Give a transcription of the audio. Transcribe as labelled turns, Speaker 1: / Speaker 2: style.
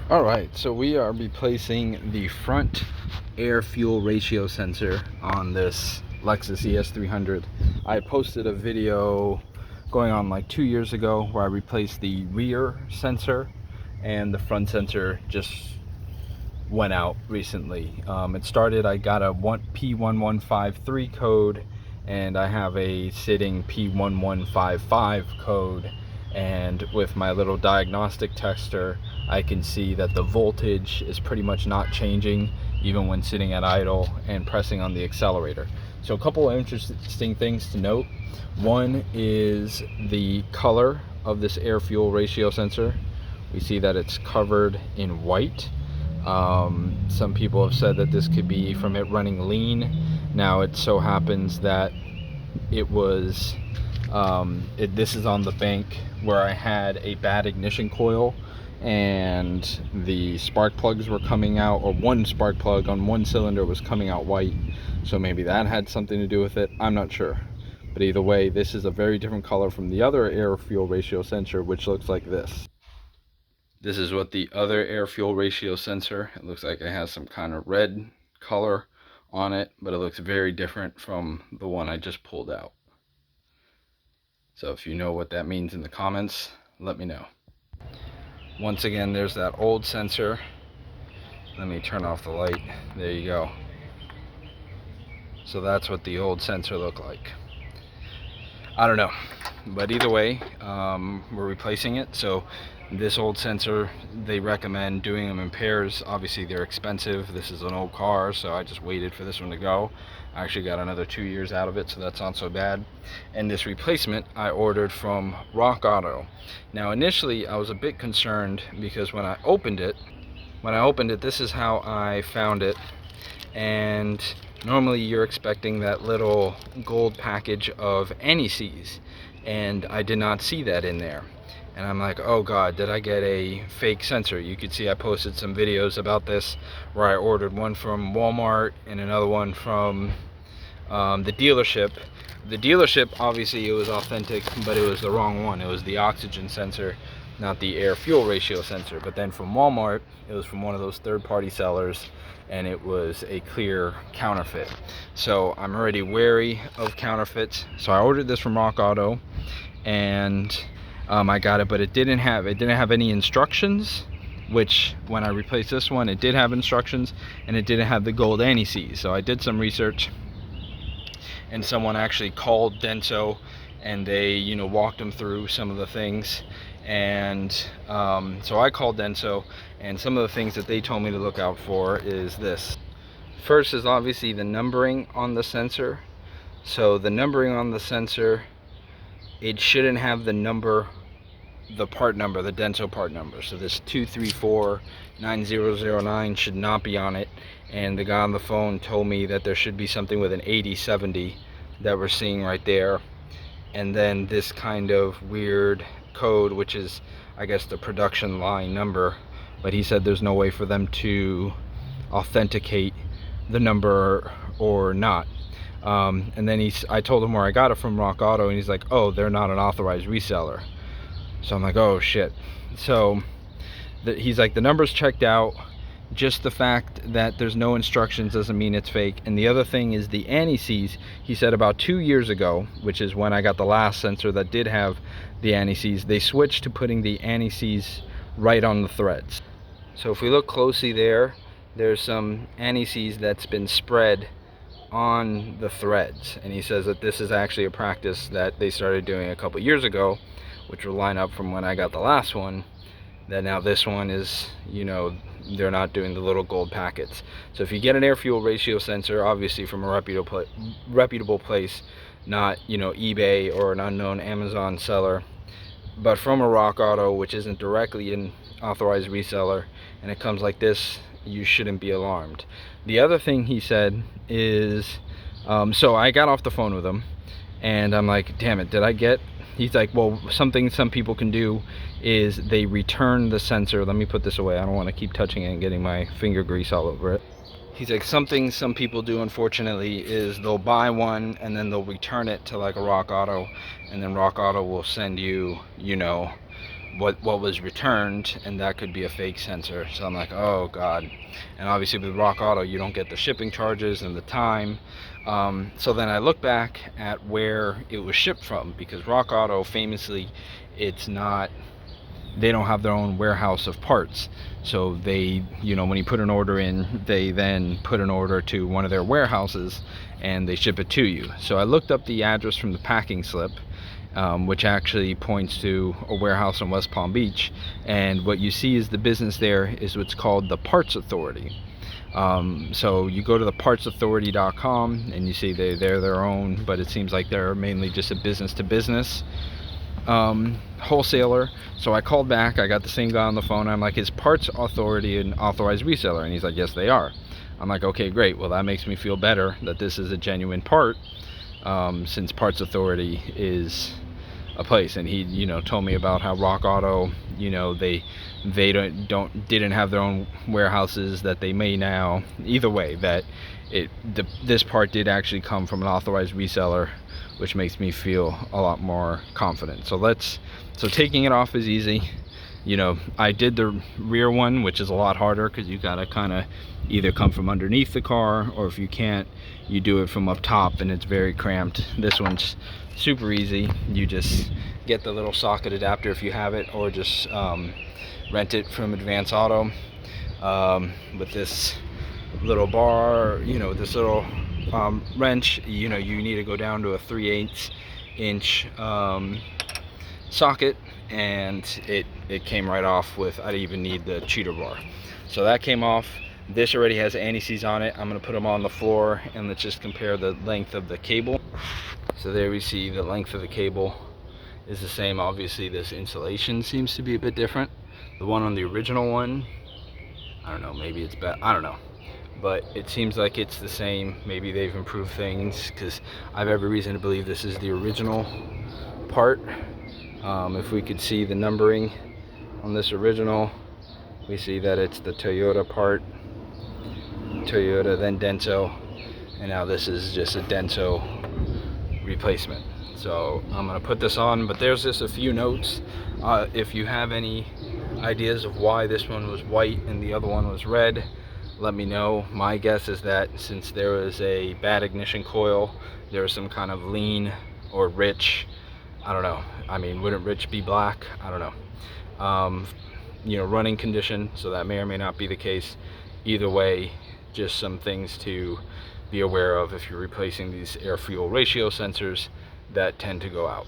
Speaker 1: All right, so we are replacing the front air fuel ratio sensor on this Lexus ES300. I posted a video going on like 2 years ago where I replaced the rear sensor, and the front sensor just went out recently. It started, I got a P1153 code, and I have a sitting P1155 code, and with my little diagnostic tester I can see that the voltage is pretty much not changing even when sitting at idle and pressing on the accelerator. So a couple of interesting things to note. One is the color of this air fuel ratio sensor. We see that it's covered in white. Some people have said that this could be from it running lean. Now it so happens that it was this is on the bank where I had a bad ignition coil, and the spark plugs were coming out, or one spark plug on one cylinder was coming out white, so maybe that had something to do with it. I'm not sure, but either way, this is a very different color from the other air fuel ratio sensor, which looks like this. This is what the other air fuel ratio sensor, it looks like it has some kind of red color on it, but it looks very different from the one I just pulled out. So if you know what that means in the comments, let me know. Once again, there's that old sensor. Let me turn off the light. There you go. So that's what the old sensor looked like. I don't know, but either way, we're replacing it. So this old sensor, they recommend doing them in pairs. Obviously they're expensive. This is an old car, so I just waited for this one to go. I actually got another 2 years out of it, so that's not so bad. And this replacement I ordered from Rock Auto. Now initially I was a bit concerned because when I opened it, this is how I found it. And normally you're expecting that little gold package of NECs, and I did not see that in there. And I'm like, oh god, did I get a fake sensor? You could see I posted some videos about this where I ordered one from Walmart and another one from the dealership. The dealership, obviously it was authentic, but it was the wrong one. It was the oxygen sensor, not the air fuel ratio sensor. But then from Walmart, it was from one of those third-party sellers, and it was a clear counterfeit. So I'm already wary of counterfeits. So I ordered this from Rock Auto, and I got it, but it didn't have any instructions, which when I replaced this one, it did have instructions, and it didn't have the gold NECs. So I did some research, and someone actually called Denso, and they walked them through some of the things. And so I called Denso, and some of the things that they told me to look out for is this. First is obviously the numbering on the sensor. So the numbering on the sensor, it shouldn't have the number, the part number, the Denso part number. So this 2349009 should not be on it. And the guy on the phone told me that there should be something with an 8070 that we're seeing right there, and then this kind of weird code, which is I guess the production line number, but he said there's no way for them to authenticate the number or not. And then I told him where I got it from, Rock Auto, and he's like, oh, they're not an authorized reseller. So I'm like, oh shit. So he's like, the number's checked out, just the fact that there's no instructions doesn't mean it's fake. And the other thing is the NECs, he said about 2 years ago, which is when I got the last sensor that did have the NECs, they switched to putting the NECs right on the threads. So if we look closely there's some NECs that's been spread on the threads, and he says that this is actually a practice that they started doing a couple years ago, which will line up from when I got the last one, that now this one is, they're not doing the little gold packets. So if you get an air fuel ratio sensor, obviously from a reputable place, not eBay or an unknown Amazon seller, but from a Rock Auto, which isn't directly an authorized reseller, and it comes like this, you shouldn't be alarmed. The other thing he said is, so I got off the phone with him, and I'm like, damn it, he's like, well, something some people can do is they return the sensor. Let me put this away, I don't want to keep touching it and getting my finger grease all over it. He's like, something some people do, unfortunately, is they'll buy one and then they'll return it to like a Rock Auto, and then Rock Auto will send you, what was returned, and that could be a fake sensor. So I'm like, oh god. And obviously with Rock Auto you don't get the shipping charges and the time. So then I look back at where it was shipped from, because Rock Auto famously, they don't have their own warehouse of parts. So they, when you put an order in, they then put an order to one of their warehouses and they ship it to you. So I looked up the address from the packing slip, which actually points to a warehouse in West Palm Beach, and what you see is the business there is what's called the Parts Authority. So you go to the partsauthority.com and you see they're their own, but it seems like they're mainly just a business to business wholesaler. So I called back, I got the same guy on the phone. I'm like, is Parts Authority an authorized reseller? And he's like, yes they are. I'm like, okay great, well that makes me feel better that this is a genuine part, since Parts Authority is a place. And he told me about how Rock Auto, they didn't have their own warehouses, that they may now. Either way, that this part did actually come from an authorized reseller, which makes me feel a lot more confident. So taking it off is easy. I did the rear one, which is a lot harder because you gotta kind of either come from underneath the car, or if you can't, you do it from up top, and it's very cramped. This one's super easy. You just get the little socket adapter if you have it, or just rent it from Advance Auto. With this little bar, this little wrench, you need to go down to a 3/8 inch socket, and it came right off with, I didn't even need the cheater bar. So that came off. This already has anti-seize on it. I'm going to put them on the floor, and let's just compare the length of the cable. So there we see the length of the cable is the same. Obviously this insulation seems to be a bit different. The one on the original one, I don't know, maybe it's better, I don't know, but it seems like it's the same. Maybe they've improved things, because I have every reason to believe this is the original part. If we could see the numbering on this original, we see that it's the Toyota part, Toyota, then Denso, and now this is just a Denso replacement. So I'm gonna put this on, but there's just a few notes. If you have any ideas of why this one was white and the other one was red, let me know. My guess is that since there was a bad ignition coil, there was some kind of lean or rich, I don't know, I mean, wouldn't rich be black? I don't know. Running condition, so that may or may not be the case. Either way, just some things to be aware of if you're replacing these air fuel ratio sensors that tend to go out.